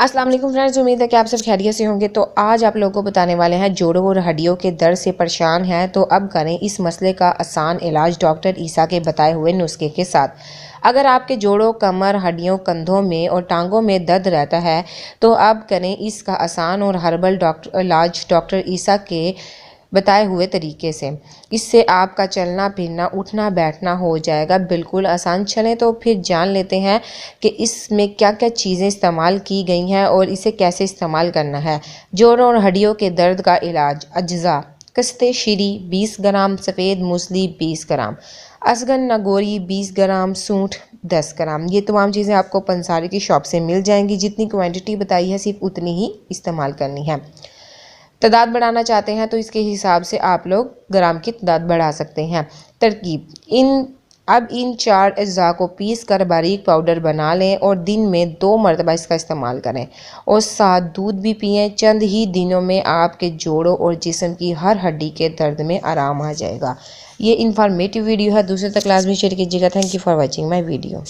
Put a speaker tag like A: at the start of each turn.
A: अस्सलाम वालेकुम फ्रेंड्स, उम्मीद है कि आप सब खैरियत से होंगे। तो आज आप लोगों को बताने वाले हैं जोड़ों और हड्डियों के दर्द से परेशान हैं तो अब करें इस मसले का आसान इलाज डॉक्टर ईसा के बताए हुए नुस्खे के साथ। अगर आपके जोड़ों, कमर, हड्डियों, कंधों में और टांगों में दर्द रहता है तो अब करें इसका आसान और हर्बल इलाज डॉक्टर ईसा के बताए हुए तरीके से। इससे आपका चलना फिरना, उठना बैठना हो जाएगा बिल्कुल आसान। चलें तो फिर जान लेते हैं कि इसमें क्या क्या चीज़ें इस्तेमाल की गई हैं और इसे कैसे इस्तेमाल करना है। जोड़ों और हड्डियों के दर्द का इलाज। अज्जा: कस्ते शीरी 20 ग्राम, सफ़ेद मूसली 20 ग्राम, असगन नागौरी 20 ग्राम, सूंठ 10 ग्राम। ये तमाम चीज़ें आपको पंसारी की शॉप से मिल जाएंगी। जितनी क्वांटिटी बताई है सिर्फ उतनी ही इस्तेमाल करनी है। तादाद बढ़ाना चाहते हैं तो इसके हिसाब से आप लोग ग्राम की तादाद बढ़ा सकते हैं। तरकीब: इन 4 अज्जा को पीस कर बारीक पाउडर बना लें और दिन में 2 मरतबा इसका इस्तेमाल करें और साथ दूध भी पिएं। चंद ही दिनों में आपके जोड़ों और जिस्म की हर हड्डी के दर्द में आराम आ जाएगा। ये इन्फॉर्मेटिव वीडियो है, दूसरे तक लाजमी शेयर कीजिएगा। Thank you for watching my video.